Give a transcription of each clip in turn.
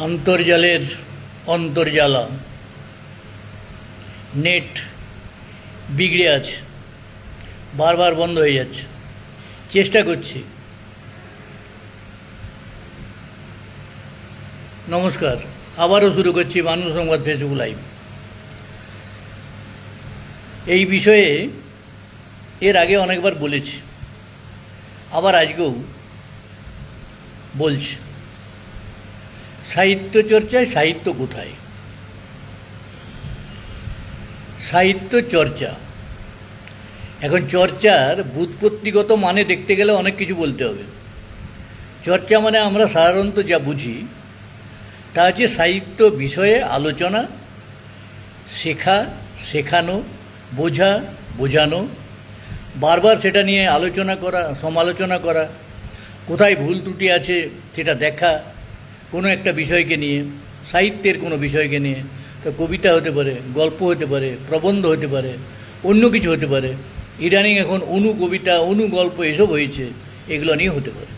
আন্তর্জালের অন্তর্জালা net বিগড়ে আছে, বারবার বন্ধ হয়ে যাচ্ছে। চেষ্টা করছি। নমস্কার, আবারও শুরু করছি মানুষ সংবাদ ফেসবুক লাইভ। এই বিষয়ে এর আগে অনেকবার বলেছি, আবার আজকেও বলছি। সাহিত্য চর্চায় সাহিত্য কোথায়? সাহিত্য চর্চা, এখন চর্চার ব্যুৎপত্তিগত মানে দেখতে গেলে অনেক কিছু বলতে হবে। চর্চা মানে আমরা সাধারণত যা বুঝি তা হচ্ছে সাহিত্য বিষয়ে আলোচনা, শেখা, শেখানো, বোঝা, বোঝানো, বারবার সেটা নিয়ে আলোচনা করা, সমালোচনা করা, কোথায় ভুল ত্রুটি আছে সেটা দেখা, কোনো একটা বিষয়কে নিয়ে, সাহিত্যের কোনো বিষয়কে নিয়ে। তো কবিতা হতে পারে, গল্প হতে পারে, প্রবন্ধ হতে পারে, অন্য কিছু হতে পারে। ইদানিং এখন কবিতা, গল্প এসব হয়েছে, এগুলো নিয়ে হতে পারে।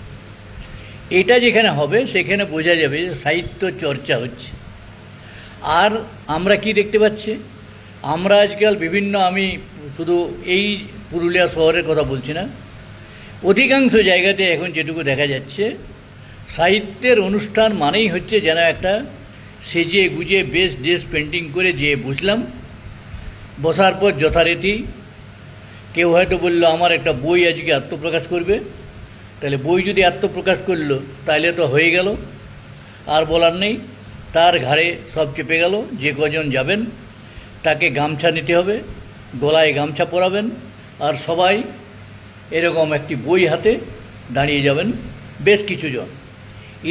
এটা যেখানে হবে সেখানে বোঝা যাবে যে সাহিত্য চর্চা হচ্ছে। আর আমরা কি দেখতে পাচ্ছি? আমরা আজকাল বিভিন্ন, আমি শুধু এই পুরুলিয়া শহরের কথা বলছি না, অধিকাংশ জায়গাতে এখন যেটুকু দেখা যাচ্ছে, সাহিত্যের অনুষ্ঠান মানেই হচ্ছে যেন একটা সেজে গুজে বেশ ড্রেস পেন্টিং করে যেয়ে বসলাম, বসার পর যথারীতি কেউ হয়তো বললো আমার একটা বই আজকে আত্মপ্রকাশ করবে, তাহলে বই যদি আত্মপ্রকাশ করলো তাহলে তো হয়ে গেল, আর বলার নেই। তার ঘাড়ে সব চেপে গেল। যে কজন যাবেন তাকে গামছা নিতে হবে, গলায় গামছা পরাবেন, আর সবাই এরকম একটি বই হাতে দাঁড়িয়ে যাবেন, বেশ কিছুজন।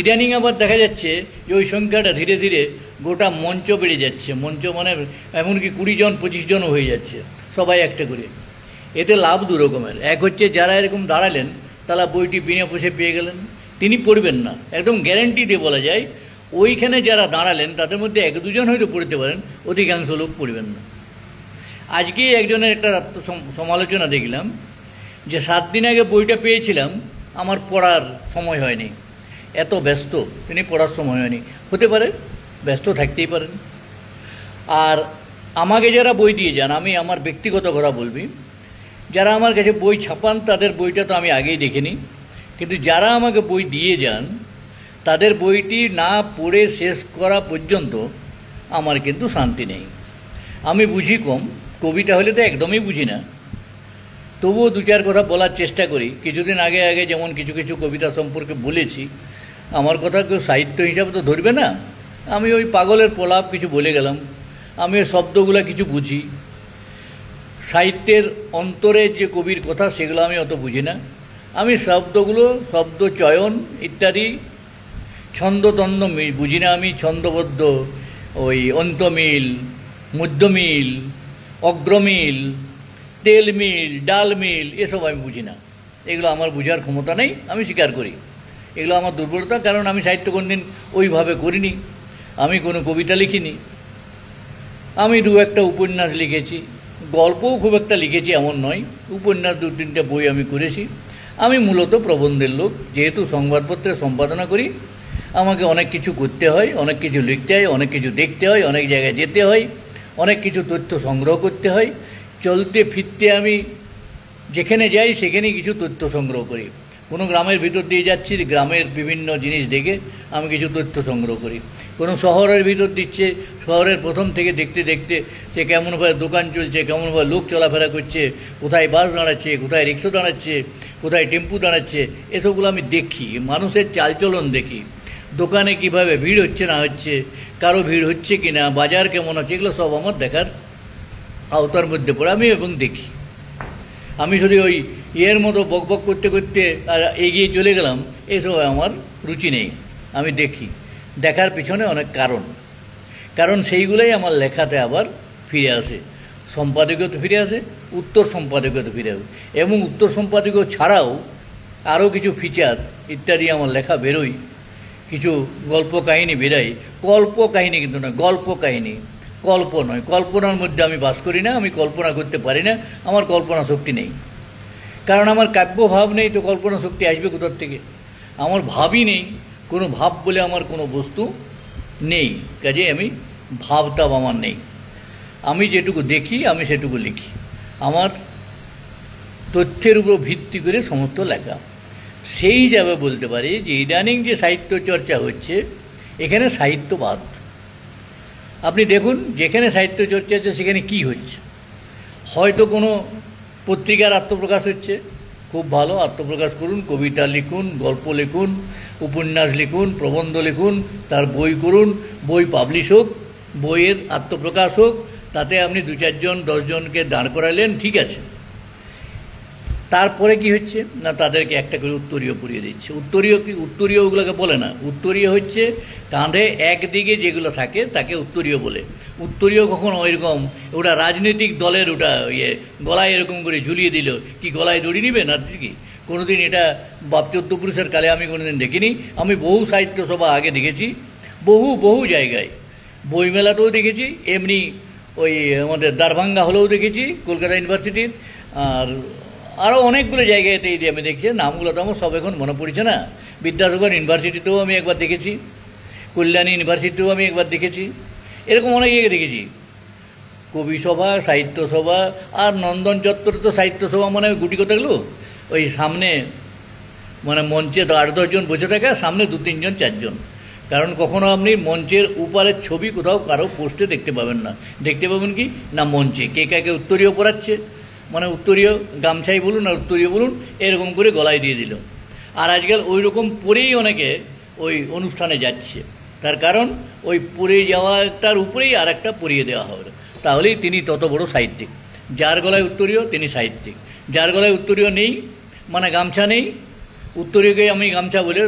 ইদানিং আবার দেখা যাচ্ছে যে ওই সংখ্যাটা ধীরে ধীরে গোটা মঞ্চ বেড়ে যাচ্ছে। মঞ্চ মানে এমনকি 20 জন 25 জনও হয়ে যাচ্ছে, সবাই একটা করে। এতে লাভ দু রকমের। এক হচ্ছে যারা এরকম দাঁড়ালেন তারা বইটি বিনা পয়সা পেয়ে গেলেন, তিনি পড়বেন না, একদম গ্যারেন্টি দিয়ে বলা যায়। ওইখানে যারা দাঁড়ালেন তাদের মধ্যে 1-2 জন হয়তো পড়তে পারেন, অধিকাংশ লোক পড়বেন না। আজকে একজনের একটা সমালোচনা দেখলাম যে 7 দিন আগে বইটা পেয়েছিলাম, আমার পড়ার সময় হয়নি, এত ব্যস্ত, তিনি পড়ার সময় হয়নি। হতে পারে, ব্যস্ত থাকতেই পারেন। আর আমাকে যারা বই দিয়ে যান, আমি আমার ব্যক্তিগত কথা বলবি, যারা আমার কাছে বই ছাপান তাদের বইটা তো আমি আগেই দেখিনি, কিন্তু যারা আমাকে বই দিয়ে যান তাদের বইটি না পড়ে শেষ করা পর্যন্ত আমার কিন্তু শান্তি নেই। আমি বুঝি কম, কবিতা হলে তো একদমই বুঝি না, তবুও 2-4 কথা বলার চেষ্টা করি। কিছুদিন আগে যেমন কিছু কিছু কবিতা সম্পর্কে বলেছি, আমার কথা কেউ সাহিত্য হিসাবে তো ধরবে না। আমি ওই পাগলের প্রলাপ কিছু বলে গেলাম, আমি ওই শব্দগুলো কিছু বুঝি। সাহিত্যের অন্তরে যে কবির কথা সেগুলো আমি অত বুঝি না। আমি শব্দগুলো, শব্দ চয়ন ইত্যাদি, ছন্দতন্দ বুঝি না। আমি ছন্দবদ্ধ, ওই অন্তমিল, মধ্যমিল, অগ্রমিল, তেলমিল, ডালমিল, এসব আমি বুঝি না। এগুলো আমার বোঝার ক্ষমতা নেই, আমি স্বীকার করি। এগুলো আমার দুর্বলতা, কারণ আমি সাহিত্য কোনদিন ওইভাবে করিনি। আমি কোনো কবিতা লিখিনি, আমি 2-1টা উপন্যাস লিখেছি, গল্পও খুব একটা লিখেছি এমন নয়, উপন্যাস 2-3টে বই আমি করেছি। আমি মূলত প্রবন্ধের লোক। যেহেতু সংবাদপত্রের সম্পাদনা করি, আমাকে অনেক কিছু করতে হয়, অনেক কিছু লিখতে হয়, অনেক কিছু দেখতে হয়, অনেক জায়গায় যেতে হয়, অনেক কিছু তথ্য সংগ্রহ করতে হয়। চলতে ফিরতে আমি যেখানে যাই সেখানেই কিছু তথ্য সংগ্রহ করি। কোনো গ্রামের ভিতর দিয়ে যাচ্ছি, গ্রামের বিভিন্ন জিনিস দেখে আমি কিছু তথ্য সংগ্রহ করি। কোনো শহরের ভিতর দিচ্ছে, শহরের প্রথম থেকে দেখতে দেখতে সে কেমনভাবে দোকান চলছে, কেমনভাবে লোক চলাফেরা করছে, কোথায় বাস দাঁড়াচ্ছে, কোথায় রিক্সা দাঁড়াচ্ছে, কোথায় টেম্পু দাঁড়াচ্ছে, এসবগুলো আমি দেখি। মানুষের চালচলন দেখি, দোকানে কিভাবে ভিড় হচ্ছে না হচ্ছে, কারো ভিড় হচ্ছে কি না, বাজার কেমন আছে, এগুলো সব আমার দেখার আওতার মধ্যে পড়ে আমি এবং দেখি। আমি শুধু ওই এর মতো বকবক করতে করতে আর এগিয়ে চলে গেলাম, এসব আমার রুচি নেই। আমি দেখি, দেখার পিছনে অনেক কারণ সেইগুলোই আমার লেখাতে আবার ফিরে আসে। সম্পাদকীয়তে ফিরে আসে, উত্তর সম্পাদকীয়তে ফিরে আসে, এবং উত্তর সম্পাদকীয় ছাড়াও আরও কিছু ফিচার ইত্যাদি আমার লেখা বেরোয়। কিছু গল্প কাহিনী বেরোয়, কল্প কাহিনী কিন্তু নয়, গল্প কাহিনী, কল্প নয়। কল্পনার মধ্যে আমি বাস করি না, আমি কল্পনা করতে পারি না, আমার কল্পনা শক্তি নেই। কারণ আমার কাব্য ভাব নেই, তো কল্পনা শক্তি আসবে কোথার থেকে? আমার ভাবই নেই, কোনো ভাব বলে আমার কোনো বস্তু নেই, কাজে আমি ভাবতাম আমার নেই। আমি যেটুকু দেখি আমি সেটুকু লিখি, আমার তথ্যের উপর ভিত্তি করে সমস্ত লেখা। সেই হিসাবে বলতে পারি যে ইদানিং যে সাহিত্য চর্চা হচ্ছে এখানে সাহিত্যবাদ। আপনি দেখুন যেখানে সাহিত্য চর্চা হচ্ছে সেখানে কি হচ্ছে, হয়তো কোনো পত্রিকার আত্মপ্রকাশ হচ্ছে, খুব ভালো, আত্মপ্রকাশ করুন, কবিতা লিখুন, গল্প লিখুন, উপন্যাস লিখুন, প্রবন্ধ লিখুন, তার বই করুন, বই পাবলিশ হোক, বইয়ের আত্মপ্রকাশ হোক, তাতে আপনি 2-4 জন 10 জনকে দাঁড় করালেন, ঠিক আছে। তারপরে কি হচ্ছে না, তাদেরকে একটা করে উত্তরীয় পড়িয়ে দিচ্ছে। উত্তরীয় কি, উত্তরীয় ওগুলোকে বলে না, উত্তরীয় হচ্ছে কাঁধে একদিকে যেগুলো থাকে তাকে উত্তরীয় বলে। উত্তরীয় কখনো ওইরকম ওটা রাজনৈতিক দলের ওটা গলায় এরকম করে ঝুলিয়ে দিল, কি গলায় দড়ি নিবে না কি কোনোদিন? এটা বাপ 14 পুরুষের কালে আমি কোনোদিন দেখিনি। আমি বহু সাহিত্য সভা আগে দেখেছি, বহু জায়গায়, বইমেলাতেও দেখেছি, এমনি ওই আমাদের দারভাঙ্গা হলেও দেখেছি, কলকাতা ইউনিভার্সিটির, আর আরও অনেকগুলো জায়গাতে এই আমি দেখছি, নামগুলো তো আমার সব এখন মনে পড়ছে না। বিদ্যাসাগর ইউনিভার্সিটিতেও আমি একবার দেখেছি, কল্যাণী ইউনিভার্সিটিতেও আমি একবার দেখেছি, এরকম অনেক জায়গায় দেখেছি। কবি সভা, সাহিত্য সভা, আর নন্দন চত্বরে তো সাহিত্য সভা মানে গুটি কথাগুলো ওই সামনে মানে মঞ্চে 8-10 জন বসে থাকে, সামনে 2-3 জন 4 জন। কারণ কখনো আপনি মঞ্চের উপরের ছবি কোথাও কারো পোস্টে দেখতে পাবেন না। দেখতে পাবেন কি না, মঞ্চে কে কাকে উত্তরীয় পড়াচ্ছে, মানে উত্তরীয় গামছাই বলুন আর উত্তরীয় বলুন, এরকম করে গলায় দিয়ে দিল। আর আজকাল ওই রকম পরেই অনেকে ওই অনুষ্ঠানে যাচ্ছে, তার কারণ ওই পরে যাওয়াটার উপরেই আর একটা পরিয়ে দেওয়া হবে, তাহলেই তিনি তত বড় সাহিত্যিক। যার গলায় উত্তরীয় তিনি সাহিত্যিক, যার গলায় উত্তরীয় নেই মানে গামছা নেই, উত্তরীয়কে আমি গামছা বলে,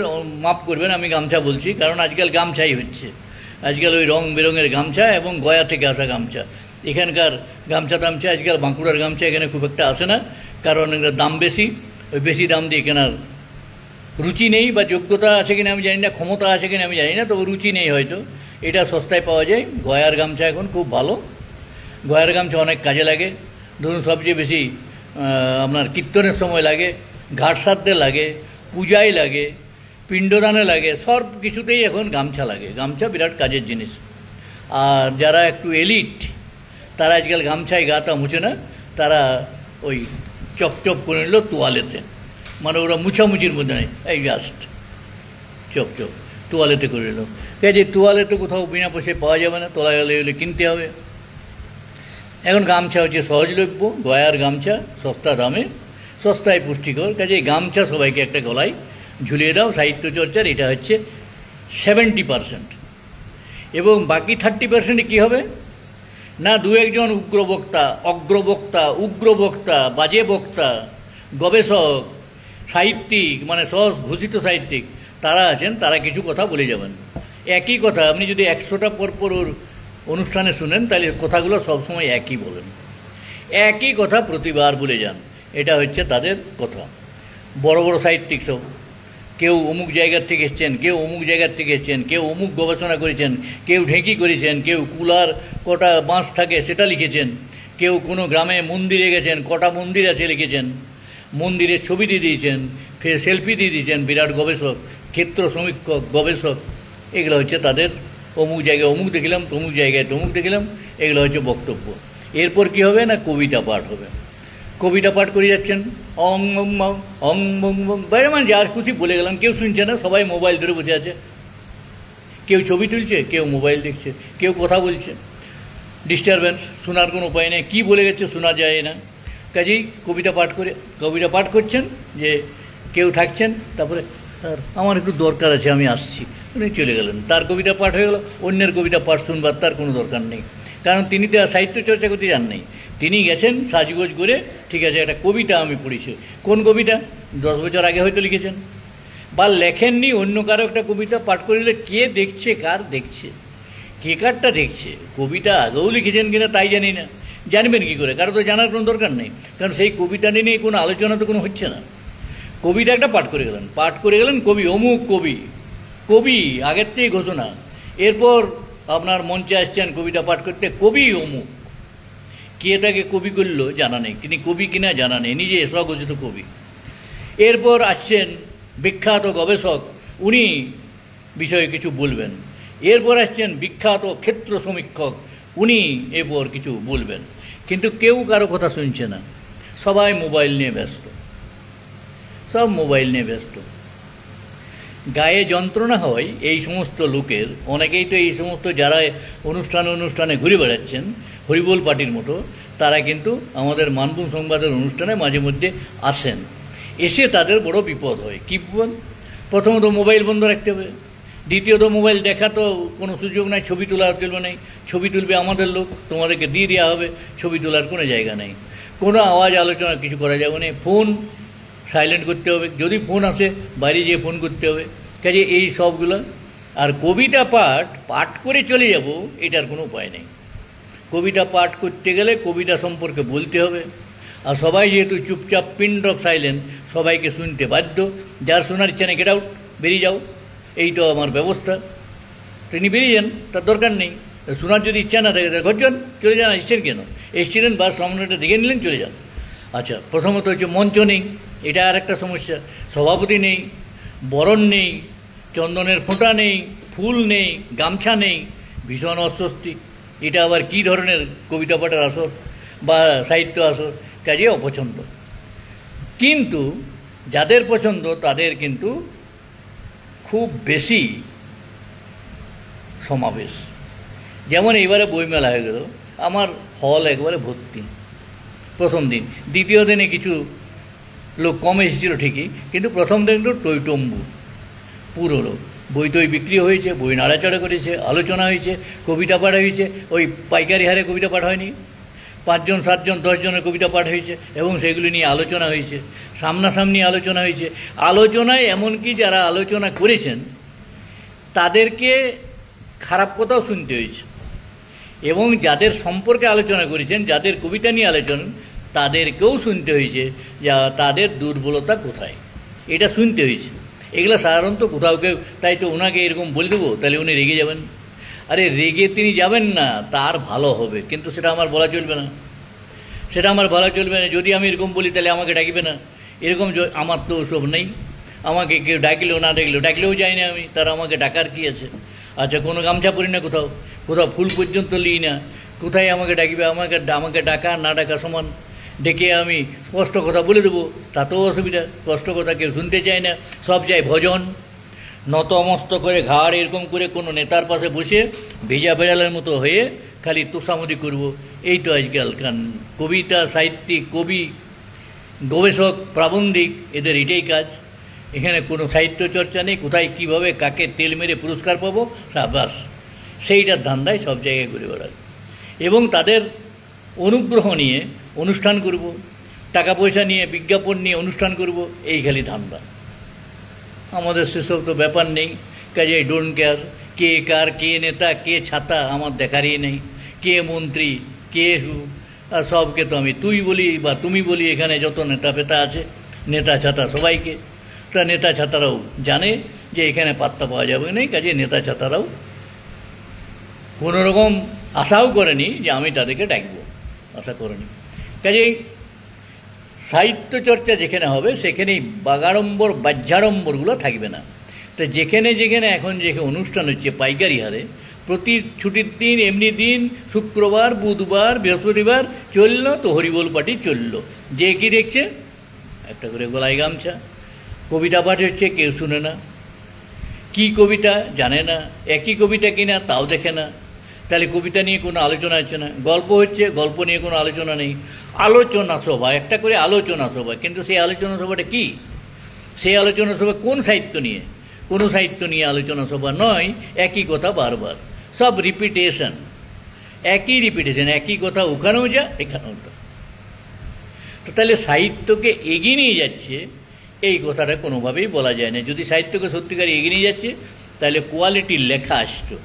মাফ করবেন আমি গামছা বলছি, কারণ আজকাল গামছাই হচ্ছে, আজকাল ওই রং বেরঙের গামছা এবং গয়া থেকে আসা গামছা। এখানকার গামছা টামছা আজকাল বাঁকুড়ার গামছা এখানে খুব একটা আসে না, কারণ এটার দাম বেশি, ওই বেশি দাম দিয়ে কেনার রুচি নেই, বা যোগ্যতা আছে কিনা আমি জানি না, ক্ষমতা আছে কিনা আমি জানি না, তবে রুচি নেই হয়তো। এটা সস্তায় পাওয়া যায়, গয়ার গামছা এখন খুব ভালো, গয়ার গামছা অনেক কাজে লাগে। ধরুন সবচেয়ে বেশি আপনার কীর্তনের সময় লাগে, ঘাট সারতে লাগে, পূজায় লাগে, পিণ্ডদানে লাগে, সব কিছুতেই এখন গামছা লাগে। গামছা বিরাট কাজের জিনিস। আর যারা একটু এলিট তারা আজকাল গামছায় গাতা মুছে না, তারা ওই চপ করে নিল তোয়ালেতে, মানে ওরা মুছামুছির মধ্যে নেই, এই জাস্ট চপ তোয়ালেতে করে নিল। কাজে তোয়ালেতে কোথাও বিনা পয়সায় পাওয়া যাবে না, তোলা গেলে কিনতে হবে। এখন গামছা হচ্ছে সহজলভ্য, গয়ার গামছা সস্তা দামে, সস্তায় পুষ্টিকর, কাজে গামছা সবাইকে একটা গলায় ঝুলিয়ে দাও। সাহিত্য চর্চার এটা হচ্ছে 70%, এবং বাকি 30%-এ কী হবে না, 2-1 জন উগ্রবক্তা, অগ্রবক্তা, উগ্রবক্তা, বাজে বক্তা, গবেষক, সাহিত্যিক মানে ঘোষিত সাহিত্যিক তারা আছেন, তারা কিছু কথা বলে যাবেন। একই কথা আপনি যদি 100টা পরপর ওর অনুষ্ঠানে শুনেন তাহলে কথাগুলো সবসময় একই বলেন, একই কথা প্রতিবার বলে যান, এটা হচ্ছে তাদের কথা। বড় বড় সাহিত্যিক সব, কেউ অমুক জায়গার থেকে এসছেন, কেউ অমুক জায়গার থেকে এসছেন, কেউ অমুক গবেষণা করেছেন, কেউ ঢেঁকি করেছেন, কেউ কুলার কটা বাঁশ থাকে সেটা লিখেছেন, কেউ কোনো গ্রামে মন্দিরে গেছেন, কটা মন্দির আছে লিখেছেন, মন্দিরের ছবি দিয়ে দিয়েছেন, ফের সেলফি দিয়ে দিয়েছেন। বিরাট গবেষক, ক্ষেত্র সমীক্ষক, গবেষক, এগুলো হচ্ছে তাদের অমুক জায়গায় অমুক দেখলাম, তমুক জায়গায় তমুক দেখলাম, এগুলো হচ্ছে বক্তব্য। এরপর কি হবে না, কবিতা পাঠ হবে। কবিতা পাঠ করে যাচ্ছেন, অং অং অং বং বং, বাইরে মানে যার খুশি বলে গেলাম, কেউ শুনছে না, সবাই মোবাইল ধরে বসে আছে, কেউ ছবি তুলছে, কেউ মোবাইল দেখছে, কেউ কথা বলছে, ডিস্টারবেন্স, শোনার কোনো উপায় নেই, কী বলে গেছে শোনা যায় না। কাজেই কবিতা পাঠ করছেন, যে কেউ থাকছেন, তারপরে স্যার আমার একটু দরকার আছে আমি আসছি, উনি চলে গেলেন, তার কবিতা পাঠ হয়ে গেল, অন্যের কবিতা পাঠ শুনবার তার কোনো দরকার নেই, কারণ তিনি তো সাহিত্য চর্চা করতে যান নাই, তিনি গেছেন সাজগোজ করে, ঠিক আছে একটা কবিতা আমি পড়েছি, কোন কবিতা 10 বছর আগে হয়তো লিখেছেন, বা লেখেননি, অন্য কারো একটা কবিতা পাঠ করলে কে দেখছে, কার দেখছে, কে কারটা দেখছে, কবিতা আগেও লিখেছেন কিনা তাই জানি না, জানবেন কী করে, কারো তো জানার কোনো দরকার নেই, কারণ সেই কবিতা নিয়ে কোনো আলোচনা তো কোনো হচ্ছে না। কবিতা একটা পাঠ করে গেলেন, কবি অমুক কবি আগের থেকেই ঘোষণা, এরপর আপনার মঞ্চে আসছেন কবিতা পাঠ করতে, কবি অমুক, কে তাকে কবি করলো জানা নেই, তিনি কবি কিনা জানা নেই, নিজে স্বঘোষিত কবি। এরপর আসছেন বিখ্যাত গবেষক, উনি বিষয়ে কিছু বলবেন, এরপর আসছেন বিখ্যাত ক্ষেত্র সমীক্ষক, উনি এরপর কিছু বলবেন, কিন্তু কেউ কারো কথা শুনছে না, সবাই মোবাইল নিয়ে ব্যস্ত, সব মোবাইল নিয়ে ব্যস্ত। গায়ে যন্ত্রণা হয় এই সমস্ত লোকের, অনেকেই তো এই সমস্ত যারা অনুষ্ঠানে ঘুরে বেড়াচ্ছেন হরিবোল পার্টির মতো, তারা কিন্তু আমাদের মানভূম সংবাদের অনুষ্ঠানে মাঝে মধ্যে আসেন, এসে তাদের বড় বিপদ হয়। কী বিপদ? প্রথমত মোবাইল বন্ধ রাখতে হবে, দ্বিতীয়ত মোবাইল দেখা তো কোনো সুযোগ নাই, ছবি তোলা চলবে নাই, ছবি তুলবে আমাদের লোক, তোমাদেরকে দিয়ে দেওয়া হবে, ছবি তোলার কোনো জায়গা নেই, কোনো আওয়াজ আলোচনা কিছু করা যাবে না, ফোন সাইলেন্ট করতে হবে, যদি ফোন আসে বাইরে যেয়ে ফোন করতে হবে, কাজে এই সবগুলো। আর কবিতা পাঠ করে চলে যাব, এটার কোনো উপায় নেই। কবিতা পাঠ করতে গেলে কবিতা সম্পর্কে বলতে হবে, আর সবাই যেহেতু চুপচাপ পিন্ড অফ সাইলেন্ট, সবাইকে শুনতে বাধ্য, যার শোনার ইচ্ছা নেই গেট আউট, বেরিয়ে যাও, এই তো আমার ব্যবস্থা, তিনি বেরিয়ে যান, তার দরকার নেই। শোনার যদি ইচ্ছা না থাকে ঘর যান, চলে যান, এসছেন কেন, এসছিলেন বা সামনেটা দেখে নিলেন, চলে যান। আচ্ছা, প্রথমত হচ্ছে মঞ্চ নেই, এটা আর একটা সমস্যা, সভাপতি নেই, বরণ নেই, চন্দনের ফোঁটা নেই, ফুল নেই, গামছা নেই, ভীষণ অস্বস্তি। এটা আবার কী ধরনের কবিতা পাঠের আসর বা সাহিত্য আসর, কাজে অপছন্দ। কিন্তু যাদের পছন্দ তাদের কিন্তু খুব বেশি সমাবেশ। যেমন এইবারে বইমেলা হয়ে গেল, আমার হল একবারে ভর্তি প্রথম দিন, দ্বিতীয় দিনে কিছু লোক কম এসেছিল ঠিকই, কিন্তু প্রথম দিন তো টইটম্বু, পুরো লোক। বই টই বিক্রি হয়েছে, বই নাড়াচাড়া করেছে, আলোচনা হয়েছে, কবিতা পাঠ হয়েছে, ওই পাইকারি হারে কবিতা পাঠ হয়নি, 5 জন 7 জন 10 জনের কবিতা পাঠ হয়েছে, এবং সেগুলি নিয়ে আলোচনা হয়েছে, সামনাসামনি আলোচনা হয়েছে। আলোচনায় এমনকি যারা আলোচনা করেছেন তাদেরকে খারাপ কথাও শুনতে হয়েছে, এবং যাদের সম্পর্কে আলোচনা করেছেন, যাদের কবিতা নিয়ে আলোচনা, তাদেরকেও শুনতে হয়েছে যা তাদের দুর্বলতা কোথায়, এটা শুনতে হয়েছে। এগুলো সাধারণত কোথাও কেউ, তাই তো ওনাকে এরকম বলে দেবো, তাহলে উনি রেগে যাবেন। আরে রেগে তিনি যাবেন না, তার ভালো হবে, কিন্তু সেটা আমার বলা চলবে না, সেটা আমার বলা চলবে না। যদি আমি এরকম বলি তাহলে আমাকে ডাকবে না, এরকম আমার তো ওসব নেই, আমাকে কেউ ডাকলেও না ডাকলেও যাই না আমি, তারা আমাকে ডাকার কী আছে? আচ্ছা, কোনো গামছা পরি না, কোথাও ফুল পর্যন্ত লিই না, কোথায় আমাকে ডাকবে? আমাকে ডাকা না ডাকা সমান, ডেকে আমি স্পষ্ট কথা বলে দেবো, তাতেও অসুবিধা। স্পষ্ট কথা কেউ শুনতে চায় না, সব চায় ভজন, নতমস্ত করে ঘাড় এরকম করে কোনো নেতার পাশে বসে ভেজা বেড়ালের মতো হয়ে খালি তোষামুদি করব। এই তো আজকাল কবিতা সাহিত্যিক, কবি, গবেষক, প্রাবন্ধিক, এদের এটাই কাজ। এখানে কোনো সাহিত্য চর্চা নেই, কোথায় কীভাবে কাকে তেল মেরে পুরস্কার পাবো, বাস সেইটার ধান্দায় সব জায়গায় ঘুরে বেড়ায়, এবং তাদের অনুগ্রহ নিয়ে অনুষ্ঠান করব, টাকা পয়সা নিয়ে বিজ্ঞাপন নিয়ে অনুষ্ঠান করব, এই খালি ধান্দা। আমাদের সেসব তো ব্যাপার নেই, কাজে ডোন্ট কেয়ার কে কার, কে নেতা, কে ছাতা, আমার দেখারই নেই, কে মন্ত্রী, কে সবকে তো আমি তুই বলি বা তুমি বলি। এখানে যত নেতা পেতা আছে, নেতা ছাতা সবাইকে, তা নেতা ছাতারাও জানে যে এখানে পাত্তা পাওয়া যাবে না, কাজে নেতা ছাতারাও কোনোরকম আশাও করেনি যে আমি তাদেরকে ডাকবো, আশা করেনি। কাজেই সাহিত্য চর্চা যেখানে হবে সেখানেই বাগাড়ম্বর বাহ্যাড়ম্বরগুলো থাকবে না। তো যেখানে যেখানে এখন যেখানে অনুষ্ঠান হচ্ছে পাইকারি হারে, প্রতি ছুটির দিন, এমনি দিন, শুক্রবার, বুধবার, বৃহস্পতিবার চললো তো হরিবোল পার্টি চললো, যে কি দেখছে একটা করে গলায় গামছা। কবিতা পাঠ হচ্ছে, কেউ শুনে না, কি কবিতা জানে না, একই কবিতা কিনা তাও দেখে না, তাহলে কবিতা নিয়ে কোনো আলোচনা হচ্ছে না। গল্প হচ্ছে, গল্প নিয়ে কোনো আলোচনা নেই। আলোচনা সভা, একটা করে আলোচনা সভা, কিন্তু সেই আলোচনা সভাটা কি? সেই আলোচনা সভা কোন সাহিত্য নিয়ে? কোনো সাহিত্য নিয়ে আলোচনা সভা নয়, একই কথা বারবার, সব রিপিটেশন, একই রিপিটেশন, একই কথা ওখানেও যা এখানেও যা। তো তাহলে সাহিত্যকে এগিয়ে নিয়ে যাচ্ছে এই কথাটা কোনোভাবেই বলা যায় না। যদি সাহিত্যকে সত্যিকার এগিয়ে নিয়ে যাচ্ছে তাহলে কোয়ালিটির লেখা আসতো।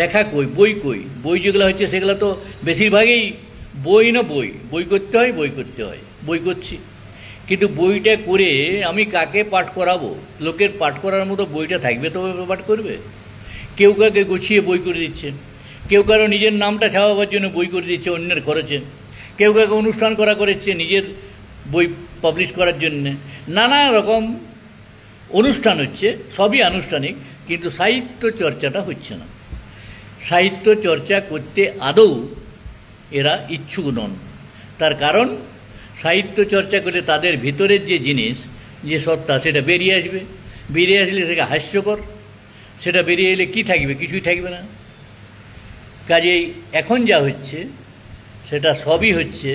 লেখা কই, বই কই? বই যেগুলো হচ্ছে সেগুলো তো বেশিরভাগই বই না, বই করতে হয়, বই করছি, কিন্তু বইটা করে আমি কাকে পাঠ করাবো? লোকের পাঠ করার মতো বইটা থাকবে তবে পাঠ করবে। কেউ কাকে গুছিয়ে বই করে দিচ্ছে, কেউ কারো নিজের নামটা ছাপাবার জন্য বই করে দিচ্ছে অন্যের খরচে, কেউ কাকে অনুষ্ঠান করেছে নিজের বই পাবলিশ করার জন্যে। নানা রকম অনুষ্ঠান হচ্ছে, সবই আনুষ্ঠানিক, কিন্তু সাহিত্য চর্চাটা হচ্ছে না। সাহিত্য চর্চা করতে আদৌ এরা ইচ্ছুক নন। তার কারণ সাহিত্য চর্চা করলে তাদের ভিতরের যে জিনিস, যে সত্তা, সেটা বেরিয়ে আসবে। বেরিয়ে আসলে সেটা হাস্যকর, সেটা বেরিয়ে এলে কী থাকবে? কিছুই থাকবে না। কাজেই এখন যা হচ্ছে সেটা সবই হচ্ছে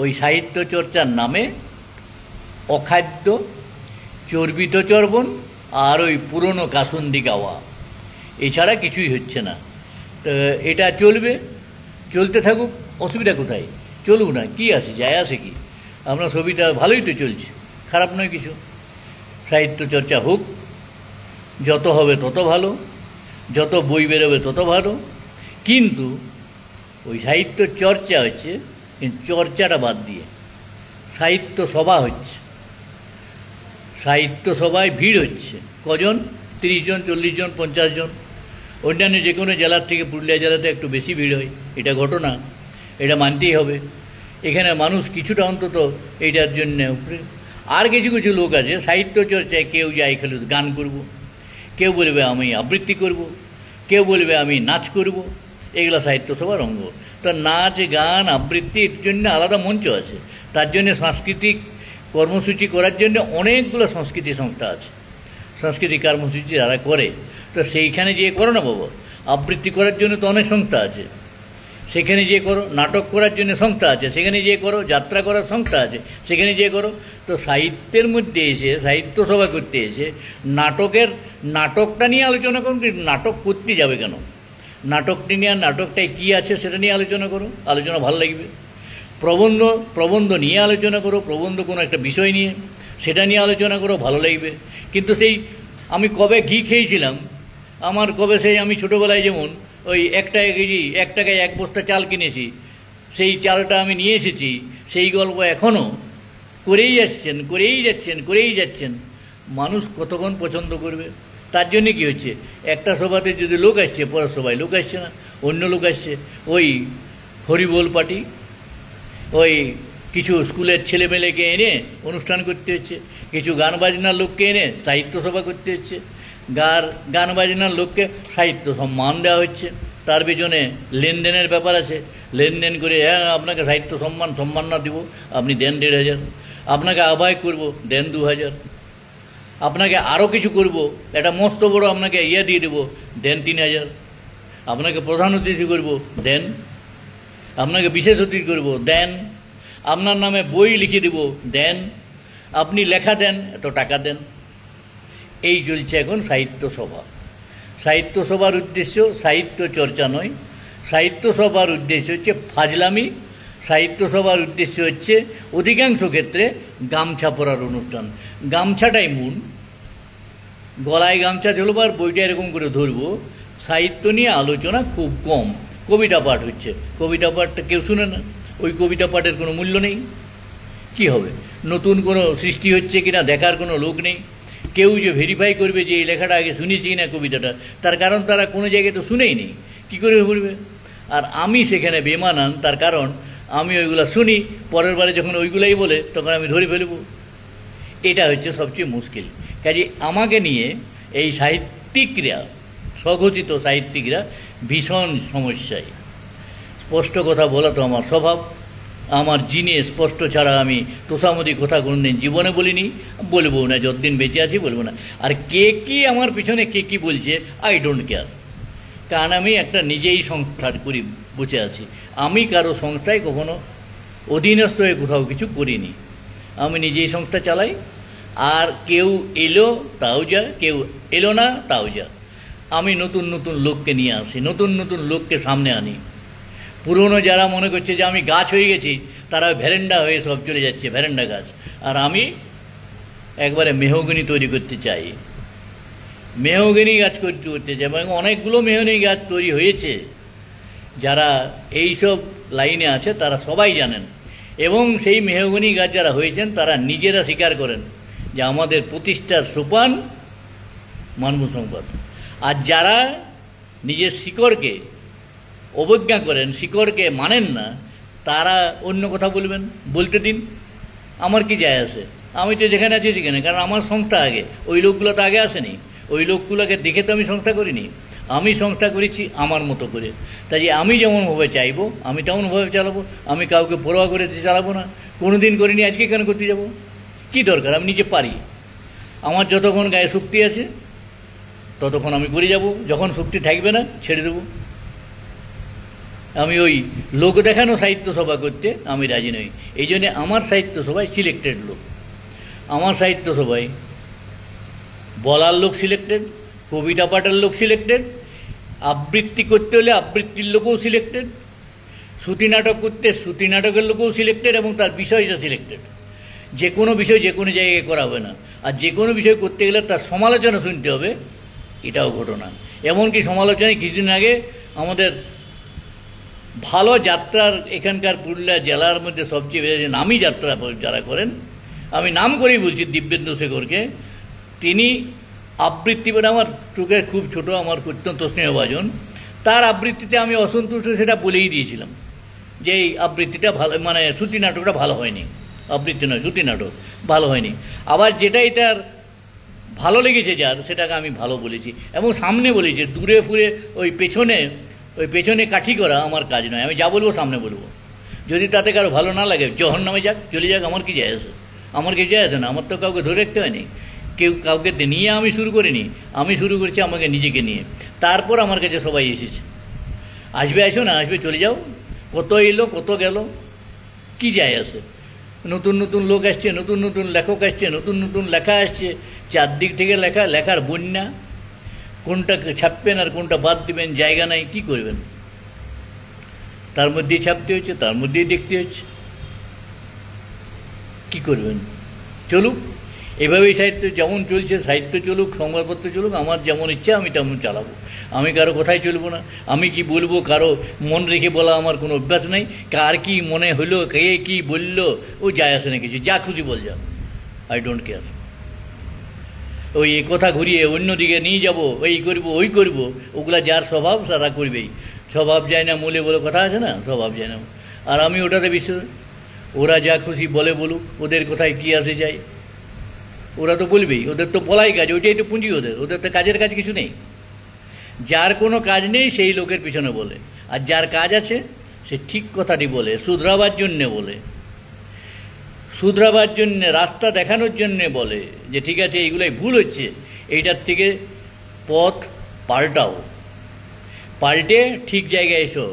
ওই সাহিত্য চর্চার নামে অখাদ্য, চর্বিত চর্বণ আর ওই পুরনো কাসুন্দি গাওয়া, এছাড়া কিছুই হচ্ছে না। তো এটা চলবে, চলতে থাকুক, অসুবিধা কোথায়? চলুক না, কি আছে, যায় আসে কি? আমরা ছবিটা ভালোই তো চলছে, খারাপ নয় কিছু। সাহিত্য চর্চা হোক, যত হবে তত ভালো, যত বই বেরোবে তত ভালো। কিন্তু ওই সাহিত্য চর্চা হচ্ছে, চর্চাটা বাদ দিয়ে সাহিত্য সভা হচ্ছে। সাহিত্য সভায় ভিড় হচ্ছে কজন? 30 জন, 40 জন, 50 জন। অন্যান্য যে কোনো জেলার থেকে পুরুলিয়া জেলাতে একটু বেশি ভিড় হয়, এটা ঘটনা, এটা মানতেই হবে। এখানে মানুষ কিছুটা অন্তত এইটার জন্যে। আর কিছু কিছু লোক আছে সাহিত্য চর্চায়, কেউ যায় খেলে গান করব, কেউ বলবে আমি আবৃত্তি করব, কেউ বলবে আমি নাচ করব। এগুলো সাহিত্য সভার অঙ্গ। তো নাচ, গান, আবৃত্তির জন্য আলাদা মঞ্চ আছে, তার জন্য সাংস্কৃতিক কর্মসূচি করার জন্য অনেকগুলো সংস্কৃতি সংস্থা আছে, সাংস্কৃতিক কর্মসূচি যারা করে। তো সেইখানে যেয়ে করো না বাবা। আবৃত্তি করার জন্য তো অনেক সংস্থা আছে, সেখানে যেয়ে করো। নাটক করার জন্য সংস্থা আছে, সেখানে যেয়ে করো। যাত্রা করার সংস্থা আছে, সেখানে যেয়ে করো। তো সাহিত্যের মধ্যে এসে, সাহিত্য সভা করতে এসে নাটকটা নিয়ে আলোচনা করুন। নাটক করতে যাবে কেন? নাটকটি নিয়ে, নাটকটায় কী আছে সেটা নিয়ে আলোচনা করো, আলোচনা ভালো লাগবে। প্রবন্ধ নিয়ে আলোচনা করো, প্রবন্ধ কোনো একটা বিষয় নিয়ে, সেটা নিয়ে আলোচনা করো, ভালো লাগবে। কিন্তু সেই আমি কবে ঘি খেয়েছিলাম, আমার কবে সেই আমি ছোটোবেলায় যেমন ওই 1 টাকা কেজি, 1 টাকায় 1 বস্তা চাল কিনেছি, সেই চালটা আমি নিয়ে এসেছি, সেই গল্প এখনও করেই যাচ্ছেন। মানুষ কতক্ষণ পছন্দ করবে? তার জন্যে কী হচ্ছে, একটা সভাতে যদি লোক আসছে, পরের সভায় লোক আসছে না, অন্য লোক আসছে। ওই হরিবোল পার্টি, ওই কিছু স্কুলের ছেলেমেয়েকে এনে অনুষ্ঠান করতে হচ্ছে, কিছু গান বাজনার লোককে এনে সাহিত্য সভা করতে হচ্ছে, গান বাজনার লোককে সাহিত্য সম্মান দেওয়া হচ্ছে। তার পিছনে লেনদেনের ব্যাপার আছে, লেনদেন করে হ্যাঁ আপনাকে সাহিত্য সম্মান না দিব, আপনি দেন 1,500, আপনাকে আহ্বায়ক করব, দেন 2,000, আপনাকে আরও কিছু করব, একটা মস্ত বড় আপনাকে দিয়ে দেবো, দেন 3,000, আপনাকে প্রধান অতিথি করব, দেন, আপনাকে বিশেষ অতিথি করব, দেন, আপনার নামে বই লিখে দেব, দেন, আপনি লেখা দেন, এত টাকা দেন। এই চলছে এখন সাহিত্য সভা। সাহিত্য সভার উদ্দেশ্য সাহিত্য চর্চা নয়, সাহিত্য সভার উদ্দেশ্য হচ্ছে ফাজলামি। সাহিত্য সভার উদ্দেশ্য হচ্ছে অধিকাংশ ক্ষেত্রে গামছা পরার অনুষ্ঠান। গামছাটাই মূল, গলায় গামছা চলবো আর বইটা এরকম করে ধরবো। সাহিত্য নিয়ে আলোচনা খুব কম। কবিতা পাঠ হচ্ছে, কবিতা পাঠটা কেউ শুনে না, ওই কবিতা পাঠের কোনো মূল্য নেই। কি হবে? নতুন কোনো সৃষ্টি হচ্ছে কিনা দেখার কোনো লোক নেই। কেউ যে ভেরিফাই করবে যে এই লেখাটা আগে শুনেছি কিনা কবিতাটা, তার কারণ তারা কোনো জায়গায় তো শুনেই নেই, কী করে করবে? আর আমি সেখানে বেমানান, তার কারণ আমি ওইগুলো শুনি, পরের বারে যখন ওইগুলাই বলে তখন আমি ধরে ফেলব। এটা হচ্ছে সবচেয়ে মুশকিল। কাজে আমাকে নিয়ে এই সাহিত্যিকরা, স্বঘোষিত সাহিত্যিকরা ভীষণ সমস্যায়। স্পষ্ট কথা বলা তো আমার স্বভাব, আমার জিনে স্পষ্ট ছাড়া আমি তোষামদি কথা কোনোদিন জীবনে বলিনি, বলবো না, যতদিন বেঁচে আছি বলবো না। আর কে কী আমার পিছনে কে কী বলছে, আই ডোন্ট কেয়ার। কারণ আমি একটা নিজেই সংস্থা করি, বসে আছি। আমি কারো সংস্থায় কখনো অধীনস্থ হয়ে কোথাও কিছু করিনি, আমি নিজেই সংস্থা চালাই। আর কেউ এলো তাও যা, কেউ এলো না তাও যা। আমি নতুন নতুন লোককে নিয়ে আসি, নতুন নতুন লোককে সামনে আনি। পুরনো যারা মনে করছে যে আমি গাছ হয়ে গেছি, তারা ভ্যারেন্ডা হয়ে সব চলে যাচ্ছে, ভ্যারেন্ডা গাছ। আর আমি একবারে মেহগনি তৈরি করতে চাই, মেহগনি গাছ করতে চাই। এবং অনেকগুলো মেহগনি গাছ তৈরি হয়েছে, যারা এইসব লাইনে আছে তারা সবাই জানেন। এবং সেই মেহগনি গাছ যারা হয়েছেন তারা নিজেরা স্বীকার করেন যে আমাদের প্রতিষ্ঠার সোপান মানব সংবাদ। আর যারা নিজের শিকড়কে অবজ্ঞা করেন, শিকড়কে মানেন না, তারা অন্য কথা বলবেন, বলতে দিন, আমার কি যায় আসে? আমি তো যেখানে আছি সেখানে, কারণ আমার সংস্থা আগে, ওই লোকগুলো তো আগে আসেনি, ওই লোকগুলোকে দেখে তো আমি সংস্থা করিনি। আমি সংস্থা করেছি আমার মতো করে, তাই আমি যেমনভাবে চাইবো আমি তেমনভাবে চালাবো। আমি কাউকে পরোয়া করে চালাবো না, কোনো দিন করিনি, আজকে কেন করতে যাব? কি দরকার? আমি নিজে পারি। আমার যতক্ষণ গায়ে শক্তি আছে ততক্ষণ আমি করে যাব, যখন শক্তি থাকবে না ছেড়ে দেবো। আমি ওই লোক দেখানো সাহিত্য সভা করতে আমি রাজি নই। এই জন্যে আমার সাহিত্য সভায় সিলেক্টেড লোক, আমার সাহিত্য সভায় বলার লোক সিলেক্টেড, কবিতা পাঠের লোক সিলেক্টেড, আবৃত্তি করতে হলে আবৃত্তির লোকও সিলেক্টেড, শ্রুতি নাটক করতে শ্রুতি নাটকের লোকও সিলেক্টেড, এবং তার বিষয়টা সিলেক্টেড। যে কোনো বিষয় যে কোনো জায়গায় করা হবে না, আর যে কোনো বিষয় করতে গেলে তার সমালোচনা শুনতে হবে, এটাও ঘটনা। এমনকি সমালোচনায় কিছুদিন আগে আমাদের ভালো যাত্রার এখানকার পুরুলিয়া জেলার মধ্যে সবচেয়ে বেশি নামী যাত্রা যারা করেন, আমি নাম করেই বলছি দিব্যেন্দু শেখরকে, তিনি আবৃত্তি মানে আমার চোখে খুব ছোট, আমার অত্যন্ত স্নেহভাজন, তার আবৃত্তিতে আমি অসন্তুষ্ট সেটা বলেই দিয়েছিলাম যে এই আবৃত্তিটা ভালো, মানে শ্রুতি নাটকটা ভালো হয়নি, আবৃত্তি নয় শ্রুতি নাটক ভালো হয়নি। আবার যেটাই তার ভালো লেগেছে যার, সেটাকে আমি ভালো বলেছি এবং সামনে বলেছি। দূরে ফুরে ওই পেছনে কাঠি করা আমার কাজ নয়, আমি যা বলবো সামনে বলবো। যদি তাতে কারো ভালো না লাগে জহন্নামে যাক, চলে যাক, আমার কি যায় আসে? আমার কি যায় আসে না, আমার তো কাউকে ধরে রাখতে হয়নি, কেউ কাউকে নিয়ে আমি শুরু করিনি, আমি শুরু করেছি আমাকে নিজেকে নিয়ে। তারপর আমার কাছে সবাই এসেছে, আসবে আসো না আসবে চলে যাও, কত এলো কত গেল, কি যায় আসে? নতুন নতুন লোক আসছে, নতুন নতুন লেখক আসছে, নতুন নতুন লেখা আসছে, চারদিক থেকে লেখার বন্যা, কোনটা ছাপবেন আর কোনটা বাদ দিবেন জায়গা নাই, কি করবেন? তার মধ্যেই ছাপতে হচ্ছে, তার মধ্যেই দেখতে হচ্ছে, কি করবেন? চলুক এভাবেই সাহিত্য যেমন চলছে, সাহিত্য চলুক, সংবাদপত্র চলুক, আমার যেমন ইচ্ছা আমি তেমন চালাবো। আমি কারো কথাই চলবো না, আমি কি বলবো কারো মন রেখে বলা আমার কোনো অভ্যাস নেই। কার কি মনে হলো, কে কি বললো, ও যায় আসে না কিছু, যা খুশি বল যাও, আই ডোন্ট কেয়ার। ওই এ কথা ঘুরিয়ে অন্যদিকে নিয়ে যাব, এই করব ওই করব, ওগুলা যার স্বভাব তারা করবেই। স্বভাব যায় না মূলে বলে কথা আছে না, স্বভাব যায় না। আর আমি ওটাতে বিশ্বাস, ওরা যা খুশি বলে বলুক, ওদের কথায় কী আসে যায়, ওরা তো বলবেই, ওদের তো বলাই কাজ, ওইটাই তো পুঁজি ওদের তো কাজের কাজ কিছু নেই। যার কোনো কাজ নেই সেই লোকের পিছনে বলে, আর যার কাজ আছে সে ঠিক কথাটি বলে, শুধরাবার জন্যে বলে, শুধরাবার জন্যে, রাস্তা দেখানোর জন্যে বলে যে ঠিক আছে এইগুলোই ভুল হচ্ছে, এইটার থেকে পথ পাল্টাও, পাল্টে ঠিক জায়গায় এসো,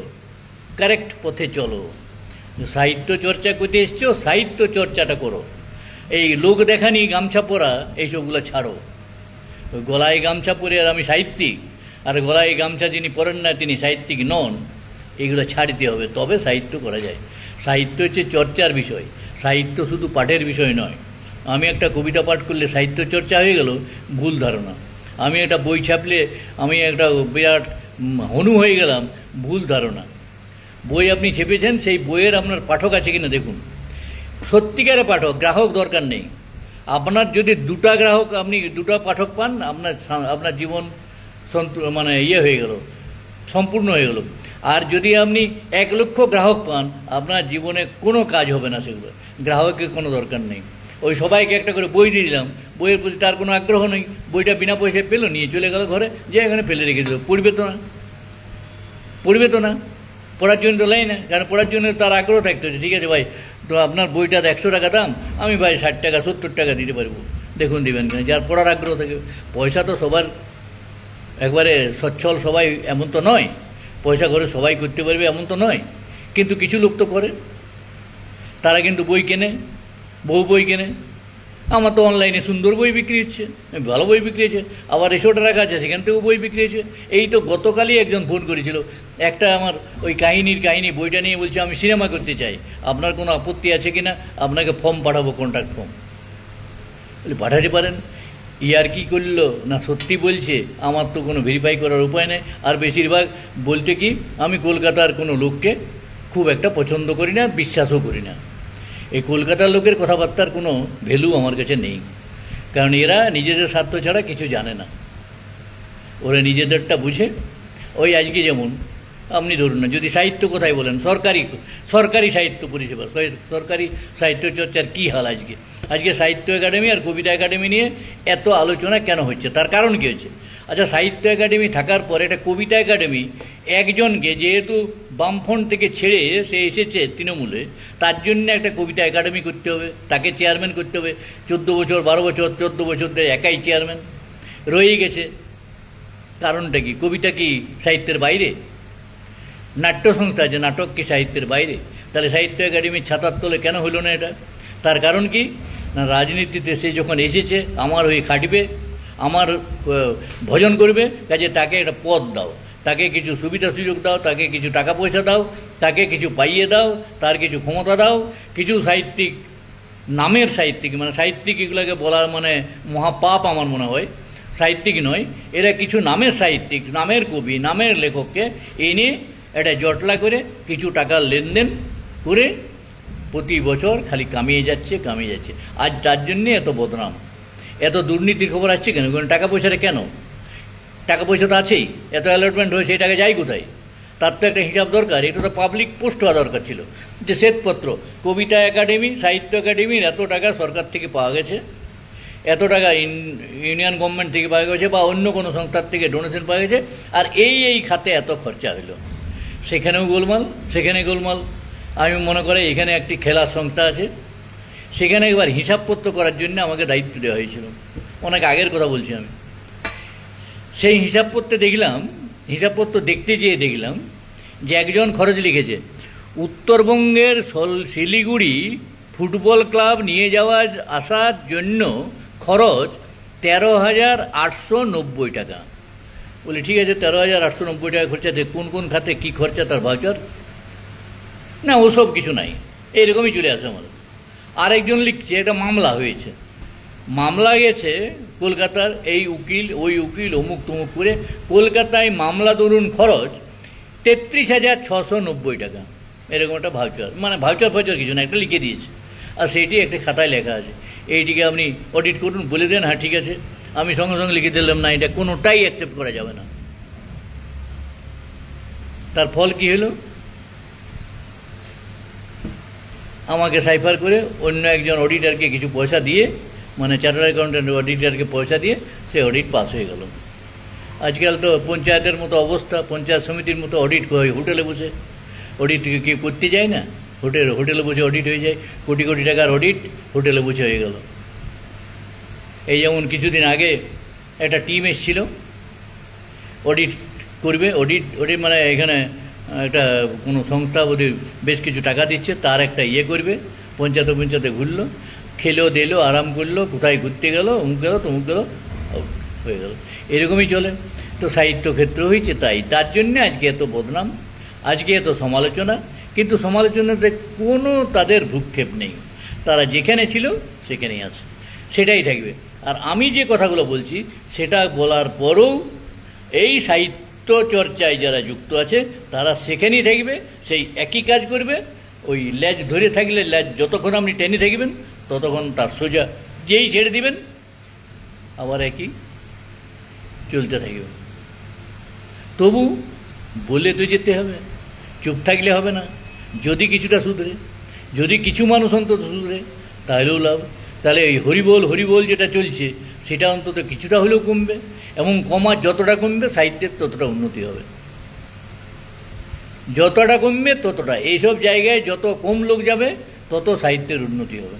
কারেক্ট পথে চলো। সাহিত্য চর্চা করতে এসছো, সাহিত্য চর্চাটা করো। এই লোক দেখানি গামছা পরা এইসবগুলো ছাড়ো। ওই গলায় গামছা পরে আর আমি সাহিত্যিক, আর গলায় গামছা যিনি পরেন না তিনি সাহিত্যিক নন, এইগুলো ছাড়তে হবে, তবে সাহিত্য করা যায়। সাহিত্য হচ্ছে চর্চার বিষয়, সাহিত্য শুধু পাঠের বিষয় নয়। আমি একটা কবিতা পাঠ করলে সাহিত্য চর্চা হয়ে গেল, ভুল ধারণা। আমি একটা বই ছাপলে আমি একটা বিরাট হনু হয়ে গেলাম, ভুল ধারণা। বই আপনি ছেপেছেন, সেই বইয়ের আপনার পাঠক আছে কিনা দেখুন, সত্যিকারের পাঠক, গ্রাহক দরকার নেই আপনার। যদি দুটা গ্রাহক, আপনি দুটা পাঠক পান, আপনার জীবন মানে হয়ে গেল, সম্পূর্ণ হয়ে গেল। আর যদি আপনি 1 লক্ষ গ্রাহক পান, আপনার জীবনে কোনো কাজ হবে না, সেগুলো গ্রাহকের কোনো দরকার নেই। ওই সবাইকে একটা করে বই দিয়ে দিলাম, বইয়ের প্রতি তার কোনো আগ্রহ নেই, বইটা বিনা পয়সায় পেলো, নিয়ে চলে গেল ঘরে, যে এখানে ফেলে রেখে দিল, পড়বে তো না, পড়ার জন্য তো লাই না, কারণ পড়ার জন্য তার আগ্রহ থাকতে হচ্ছে। ঠিক আছে ভাই, তো আপনার বইটার 100 টাকা দাম, আমি ভাই 60 টাকা 70 টাকা দিতে পারবো, দেখুন দিবেন কিনা। যার পড়ার আগ্রহ থাকে, পয়সা তো সবার একবারে সচ্ছল সবাই এমন তো নয়, পয়সা করে সবাই করতে পারবে এমন তো নয়, কিন্তু কিছু লোক তো করে, তারা কিন্তু বই কেনে, বহু বই কেনে। আমার তো অনলাইনে সুন্দর বই বিক্রি হচ্ছে, ভালো বই বিক্রি হচ্ছে, আবার রিসোর্টে রাখা আছে সেখান থেকেও বই বিক্রি হচ্ছে। এই তো গতকালই একজন ফোন করেছিল, একটা আমার ওই কাহিনী বইটা নিয়ে বলছে আমি সিনেমা করতে চাই, আপনার কোনো আপত্তি আছে কি না, আপনাকে ফর্ম পাঠাবো, কন্ট্রাক্ট ফর্ম। বলে পাঠাতে পারেন। ইয়ার কি করলো না সত্যি বলছে, আমার তো কোনো ভেরিফাই করার উপায় নেই। আর বেশিরভাগ বলতে কি, আমি কলকাতার কোনো লোককে খুব একটা পছন্দ করি না, বিশ্বাসও করি না। এই কলকাতার লোকের কথাবার্তার কোনো ভ্যালু আমার কাছে নেই, কারণ এরা নিজেদের স্বার্থ ছাড়া কিছু জানে না, ওরা নিজেদেরটা বুঝে। ওই আজকে যেমন আপনি ধরুন না, যদি সাহিত্য কোথায় বলেন, সরকারি সাহিত্য পরিষেবা, সরকারি সাহিত্য চর্চার কী হাল আজকে সাহিত্য একাডেমি আর কবিতা একাডেমি নিয়ে এত আলোচনা কেন হচ্ছে, তার কারণ কী হচ্ছে? আচ্ছা, সাহিত্য একাডেমি থাকার পর একটা কবিতা একাডেমি একজনকে, যেহেতু বামফ্রন্ট থেকে ছেড়ে সে এসেছে তৃণমূলে, তার জন্য একটা কবিতা একাডেমি করতে হবে, তাকে চেয়ারম্যান করতে হবে। 14 বছর 12 বছর 14 বছর ধরে একাই চেয়ারম্যান রয়ে গেছে। কারণটা কি? কবিতা কি সাহিত্যের বাইরে? নাট্য সংস্থা আছে, নাটক কি সাহিত্যের বাইরে? তাহলে সাহিত্য একাডেমির ছাতার তলে কেন হলো না এটা? তার কারণ কি না, রাজনীতিতে সে যখন এসেছে আমার হয়ে খাটবে, আমার ভজন করবে, কাজে তাকে একটা পদ দাও, তাকে কিছু সুবিধা সুযোগ দাও, তাকে কিছু টাকা পয়সা দাও, তাকে কিছু পাইয়ে দাও, তার কিছু ক্ষমতা দাও। কিছু সাহিত্যিক, নামের সাহিত্যিক, মানে সাহিত্যিক এগুলোকে বলার মানে মহাপাপ আমার মনে হয়, সাহিত্যিক নয় এরা, কিছু নামের সাহিত্যিক, নামের কবি, নামের লেখককে এনে একটা জটলা করে কিছু টাকার লেনদেন করে প্রতি বছর খালি কামিয়ে যাচ্ছে। আজ তার জন্যে এত বদনাম, এত দুর্নীতির খবর আসছে কেন? টাকা পয়সাটা কেন? টাকা পয়সা তো আছেই, এত অ্যালটমেন্ট হয়েছে, এই টাকা যায় কোথায়? তার তো একটা হিসাব দরকার। এটা তো পাবলিক পোস্ট হওয়া দরকার ছিল, যে শ্বেতপত্র কবিতা একাডেমি, সাহিত্য একাডেমির এত টাকা সরকার থেকে পাওয়া গেছে, এত টাকা ইউনিয়ন গভর্নমেন্ট থেকে পাওয়া গেছে বা অন্য কোনো সংস্থার থেকে ডোনেশন পাওয়া গেছে, আর এই খাতে এত খরচা হলো। সেখানেও গোলমাল, সেখানে গোলমাল। আমি মনে করি এখানে একটি খেলার সংস্থা আছে, সেখানে একবার হিসাবপত্র করার জন্য আমাকে দায়িত্ব দেওয়া হয়েছিল, অনেক আগের কথা বলছি আমি। সেই হিসাবপত্র দেখতে যেয়ে দেখলাম যে একজন খরচ লিখেছে, উত্তরবঙ্গের শিলিগুড়ি ফুটবল ক্লাব নিয়ে যাওয়ার আসার জন্য খরচ 13,890 টাকা। বলি ঠিক আছে, 13,890 টাকা খরচাতে কোন কোন খাতে কী খরচা তার ভাউচার না, ওসব কিছু নাই, এইরকমই চলে আসে আমার। আরেকজন লিখছে একটা মামলা হয়েছে, মামলা গেছে কলকাতার, এই উকিল ওই উকিল অমুক তমুক করে, কলকাতায় মামলা ধরুন খরচ 33,690 টাকা, এরকম একটা ভাউচার, মানে ভাউচার কিছু না, একটা লিখে দিয়েছে, আর সেইটি একটা খাতায় লেখা আছে, এইটিকে আপনি অডিট করুন, বলে দেন হ্যাঁ ঠিক আছে। আমি সঙ্গে সঙ্গে লিখে দিলাম না, এটা কোনোটাই অ্যাকসেপ্ট করা যাবে না। তার ফল কি হলো? আমাকে সাইফার করে অন্য একজন অডিটারকে কিছু পয়সা দিয়ে, মানে চার্টার্ড অ্যাকাউন্টেন্ট অডিটারকে পয়সা দিয়ে সে অডিট পাস হয়ে গেল। আজকাল তো পঞ্চায়েতের মতো অবস্থা, পঞ্চায়েত সমিতির মতো অডিট হয় হোটেলে বসে। অডিট কেউ করতে যায় না, হোটেলে বসে অডিট হয়ে যায়, কোটি কোটি টাকার অডিট হোটেলে বসে হয়ে গেল। এই যেমন কিছুদিন আগে একটা টিম এসেছিল অডিট করবে, অডিট মানে এখানে একটা কোনো সংস্থা ওদের বেশ কিছু টাকা দিচ্ছে, তার একটা করবে, পঞ্চায়েতে ঘুরলো, খেলো দিলো, আরাম করলো, কোথায় ঘুরতে গেল, অমুক গেল তমুক গেল, হয়ে গেল। এরকমই চলে। তো সাহিত্য ক্ষেত্র হয়েছে তাই, তার জন্যে আজকে এত বদনাম, আজকে এত সমালোচনা। কিন্তু সমালোচনাতে কোনো তাদের ভ্রুক্ষেপ নেই, তারা যেখানে ছিল সেখানেই আছে, সেটাই থাকবে। আর আমি যে কথাগুলো বলছি সেটা বলার পরও এই সাহিত্য চর্চায় যারা যুক্ত আছে তারা সেখানেই থাকবে, সেই একই কাজ করবে। ওই ল্যাজ ধরে থাকলে, ল্যাজ যতক্ষণ আপনি টেনে থাকবেন ততক্ষণ তার সোজা, যেই ছেড়ে দিবেন আবার একই চলতে থাকবে। তবু বলে তো যেতে হবে, চুপ থাকলে হবে না। যদি কিছুটা শুধরে, যদি কিছু মানুষ অন্তত শুধরে, তাহলেও লাভ। তাহলে এই হরিবোল যেটা চলছে সেটা অন্তত কিছুটা হলেও কমবে, এবং কমার যতটা কমবে সাহিত্যের ততটা উন্নতি হবে, যতটা কমবে ততটা। এইসব জায়গায় যত কম লোক যাবে তত সাহিত্যের উন্নতি হবে,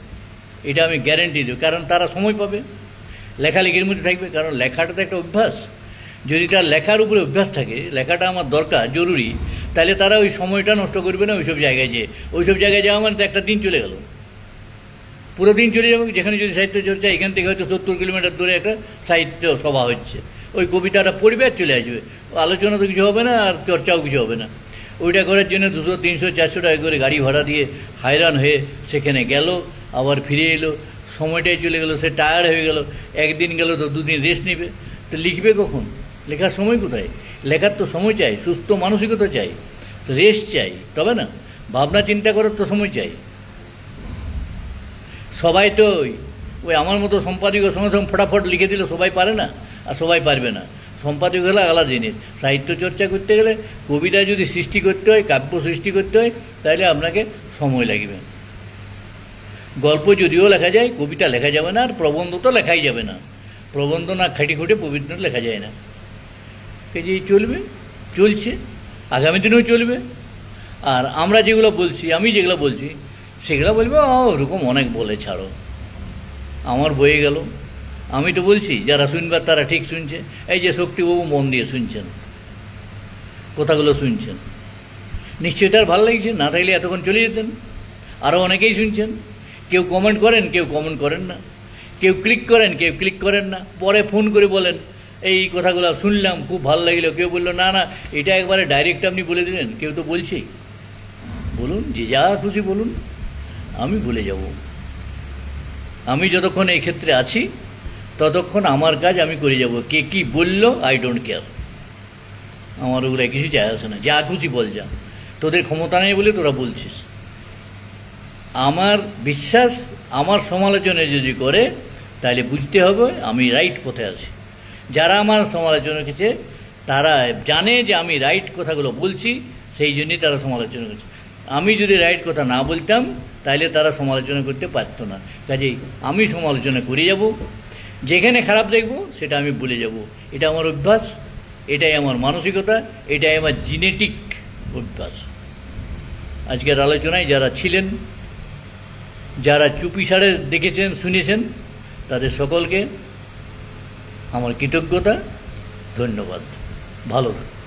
এটা আমি গ্যারেন্টি দিই। কারণ তারা সময় পাবে, লেখালেখির মধ্যে থাকবে। কারণ লেখাটা তো একটা অভ্যাস, যদি তার লেখার উপরে অভ্যাস থাকে, লেখাটা আমার দরকার জরুরি, তাহলে তারা ওই সময়টা নষ্ট করবে না ওইসব জায়গায় যেয়ে। ওইসব জায়গায় যাওয়া মানে তো একটা দিন চলে গেল, পুরো দিন চলে যাবে। যেখানে যদি সাহিত্য চর্চা, এখান থেকে হয়তো 70 কিলোমিটার দূরে একটা সাহিত্য সভা হচ্ছে, ওই কবিতাটা পড়বে আর চলে আসবে, আলোচনা তো কিছু হবে না, আর চর্চাও কিছু হবে না। ওইটা করার জন্য 200, 300, 400 টাকা করে গাড়ি ভাড়া দিয়ে হায়রান হয়ে সেখানে গেল, আবার ফিরে এলো, সময়টাই চলে গেল, সে টায়ার্ড হয়ে গেল, একদিন গেল তো 2 দিন রেস্ট নেবে। তো লিখবে কখন? লেখার সময় কোথায়? লেখার তো সময় চাই, সুস্থ মানসিকতা চাই, রেস্ট চাই, তবে না ভাবনা চিন্তা করার তো সময় চাই। সবাই তো ওই আমার মতো সম্পাদকের সঙ্গে সঙ্গে ফটাফট লিখে দিলে সবাই পারে না, আর সবাই পারবে না। সম্পাদক হলে আলাদা জিনিস। সাহিত্য চর্চা করতে গেলে, কবিতা যদি সৃষ্টি করতে হয়, কাব্য সৃষ্টি করতে হয়, তাহলে আপনাকে সময় লাগবে। গল্প যদিও লেখা যায়, কবিতা লেখা যাবে না, আর প্রবন্ধ তো লেখাই যাবে না। প্রবন্ধ না খাটি খুঁটে পবিত্র লেখা যায় না। কাজেই চলবে, চলছে, আগামী দিনেও চলবে। আর আমরা যেগুলো বলছি, আমি যেগুলো বলছি সেগুলো বলবে ওরকম অনেক বলে, ছাড়ো, আমার বয়ে গেল। আমি তো বলছি যারা শুনবার তারা ঠিক শুনছে। এই যে শক্তিবাবু মন দিয়ে শুনছেন, কথাগুলো শুনছেন, নিশ্চয়ই তার ভালো লাগছে, না থাকলে এতক্ষণ চলে যেতেন। আরও অনেকেই শুনছেন, কেউ কমেন্ট করেন, কেউ কমেন্ট করেন না, কেউ ক্লিক করেন, কেউ ক্লিক করেন না, পরে ফোন করে বলেন এই কথাগুলো শুনলাম, খুব ভালো লাগলো। কেউ বললো না না, এটা একবারে ডাইরেক্ট আপনি বলে দিলেন। কেউ তো বলছেই, বলুন, যে যা খুশি বলুন, আমি বলে যাব। আমি যতক্ষণ এই ক্ষেত্রে আছি ততক্ষণ আমার কাজ আমি করে যাব। কে কি বললো আই ডোন্ট কেয়ার, আমার ওগুলো কিছু যায় আসে না, যা খুশি বল যা, তোদের ক্ষমতা নেই বলে তোরা বলছিস। আমার বিশ্বাস, আমার সমালোচনা যদি করে তাহলে বুঝতে হবে আমি রাইট পথে আছি। যারা আমার সমালোচনা করছে তারা জানে যে আমি রাইট কথাগুলো বলছি, সেই জন্যই তারা সমালোচনা করছে। আমি যদি রাইট কথা না বলতাম তাহলে তারা সমালোচনা করতে পারতো না। কাজেই আমি সমালোচনা করে যাব, যেখানে খারাপ দেখব সেটা আমি বলে যাব। এটা আমার অভ্যাস, এটাই আমার মানসিকতা, এটাই আমার জিনেটিক অভ্যাস। আজকের আলোচনায় যারা ছিলেন, যারা চুপি সারে দেখেছেন, শুনেছেন, তাদের সকলকে আমার কৃতজ্ঞতা, ধন্যবাদ। ভালো থাকুন।